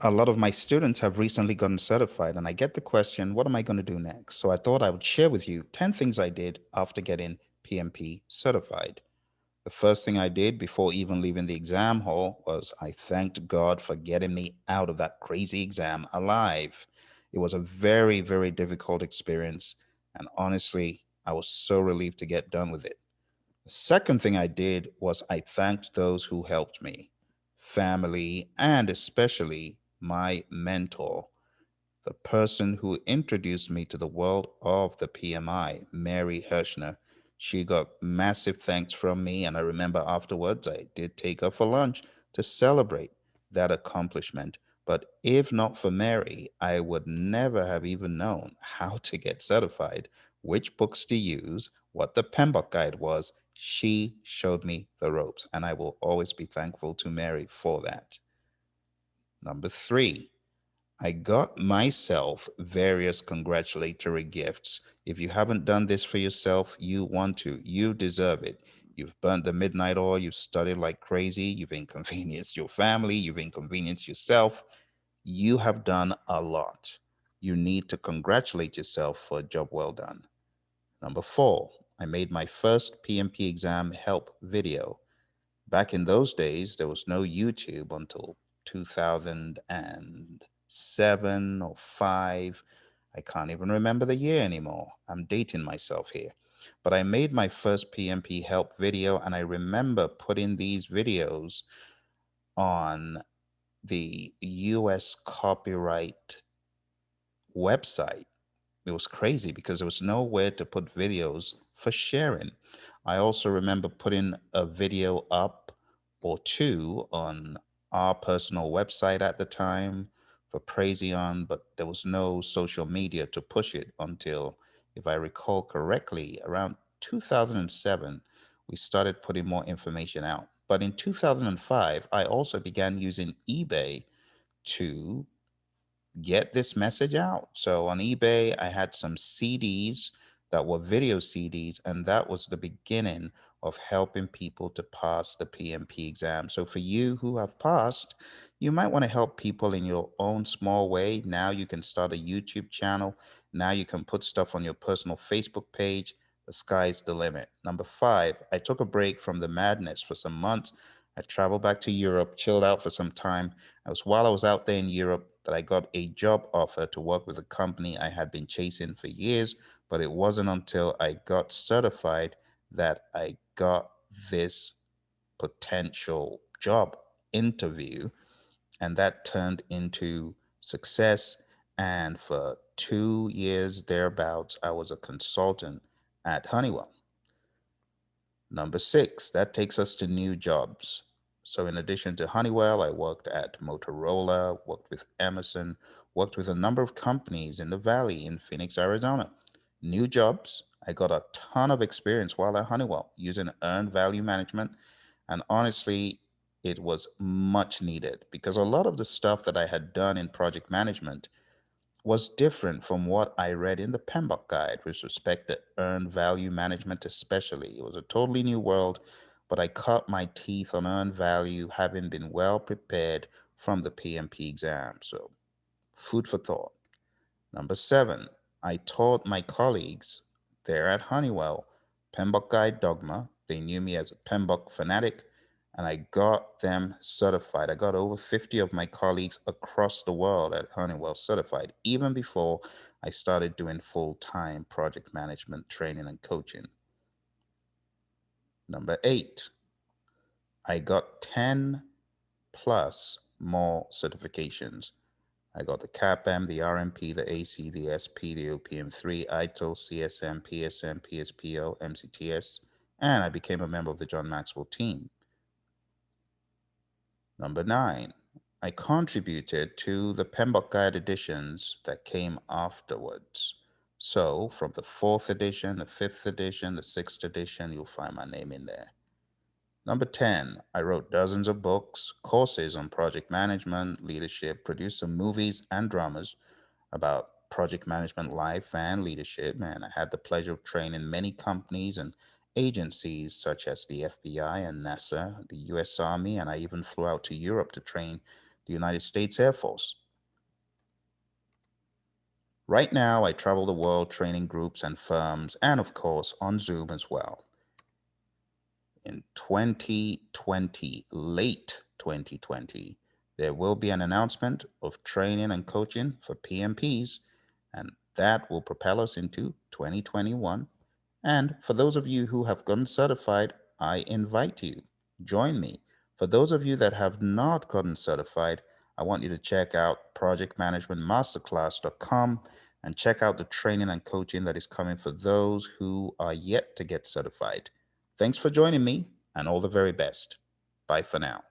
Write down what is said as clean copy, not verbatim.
A lot of my students have recently gotten certified, and I get the question, what am I going to do next? So I thought I would share with you 10 things I did after getting PMP certified. The first thing I did before even leaving the exam hall was I thanked God for getting me out of that crazy exam alive. It was a very, very difficult experience, and honestly, I was so relieved to get done with it. The second thing I did was I thanked those who helped me, family, and especially my mentor, the person who introduced me to the world of the PMI, Mary Hirschner. She got massive thanks from me, and I remember afterwards I did take her for lunch to celebrate that accomplishment. But if not for Mary, I would never have even known how to get certified, which books to use, what the PMBOK guide was. She showed me the ropes, and I will always be thankful to Mary for that. Number three, I got myself various congratulatory gifts. If you haven't done this for yourself, you want to. You deserve it. You've burnt the midnight oil, you've studied like crazy, you've inconvenienced your family, you've inconvenienced yourself. You have done a lot. You need to congratulate yourself for a job well done. Number four, I made my first PMP exam help video. Back in those days, there was no YouTube until 2007 or 5. I can't even remember the year anymore. I'm dating myself here. But I made my first PMP help video, and I remember putting these videos on the US copyright website. It was crazy because there was nowhere to put videos for sharing. I also remember putting a video up or two on our personal website at the time for Praizion, but there was no social media to push it until, if I recall correctly, around 2007, we started putting more information out. But in 2005, I also began using eBay to get this message out. So on eBay, I had some CDs that were video CDs, and that was the beginning of helping people to pass the PMP exam. So for you who have passed, you might want to help people in your own small way. Now you can start a YouTube channel. Now you can put stuff on your personal Facebook page. The sky's the limit. Number five, I took a break from the madness for some months. I traveled back to Europe, chilled out for some time. It was while I was out there in Europe that I got a job offer to work with a company I had been chasing for years, but it wasn't until I got certified that I got this potential job interview, and that turned into success. And for 2 years thereabouts, I was a consultant at Honeywell. Number six, that takes us to new jobs. So, in addition to Honeywell, I worked at Motorola, worked with Emerson, worked with a number of companies in the Valley in Phoenix, Arizona. New jobs, I got a ton of experience while at Honeywell using earned value management. And honestly, it was much needed because a lot of the stuff that I had done in project management was different from what I read in the PMBOK guide with respect to earned value management, especially. It was a totally new world, but I cut my teeth on earned value, having been well prepared from the PMP exam. So, food for thought. Number seven, I taught my colleagues there at Honeywell PMBOK guide DOGMA. They knew me as a PMBOK fanatic, and I got them certified. I got over 50 of my colleagues across the world at Honeywell certified, even before I started doing full time project management training and coaching. Number eight, I got 10 plus more certifications. I got the CAPM, the RMP, the AC, the SP, the OPM3, ITIL, CSM, PSM, PSPO, MCTS, and I became a member of the John Maxwell team. Number nine, I contributed to the PMBOK Guide editions that came afterwards. So, from the fourth edition, the fifth edition, the sixth edition, you'll find my name in there. Number 10, I wrote dozens of books, courses on project management, leadership, produced some movies and dramas about project management life and leadership. And I had the pleasure of training many companies and agencies such as the FBI and NASA, the US Army, and I even flew out to Europe to train the United States Air Force. Right now, I travel the world training groups and firms, and of course, on Zoom as well. In 2020, late 2020, there will be an announcement of training and coaching for PMPs, and that will propel us into 2021. And for those of you who have gotten certified, I invite you, join me. For those of you that have not gotten certified, I want you to check out projectmanagementmasterclass.com and check out the training and coaching that is coming for those who are yet to get certified. Thanks for joining me, and all the very best. Bye for now.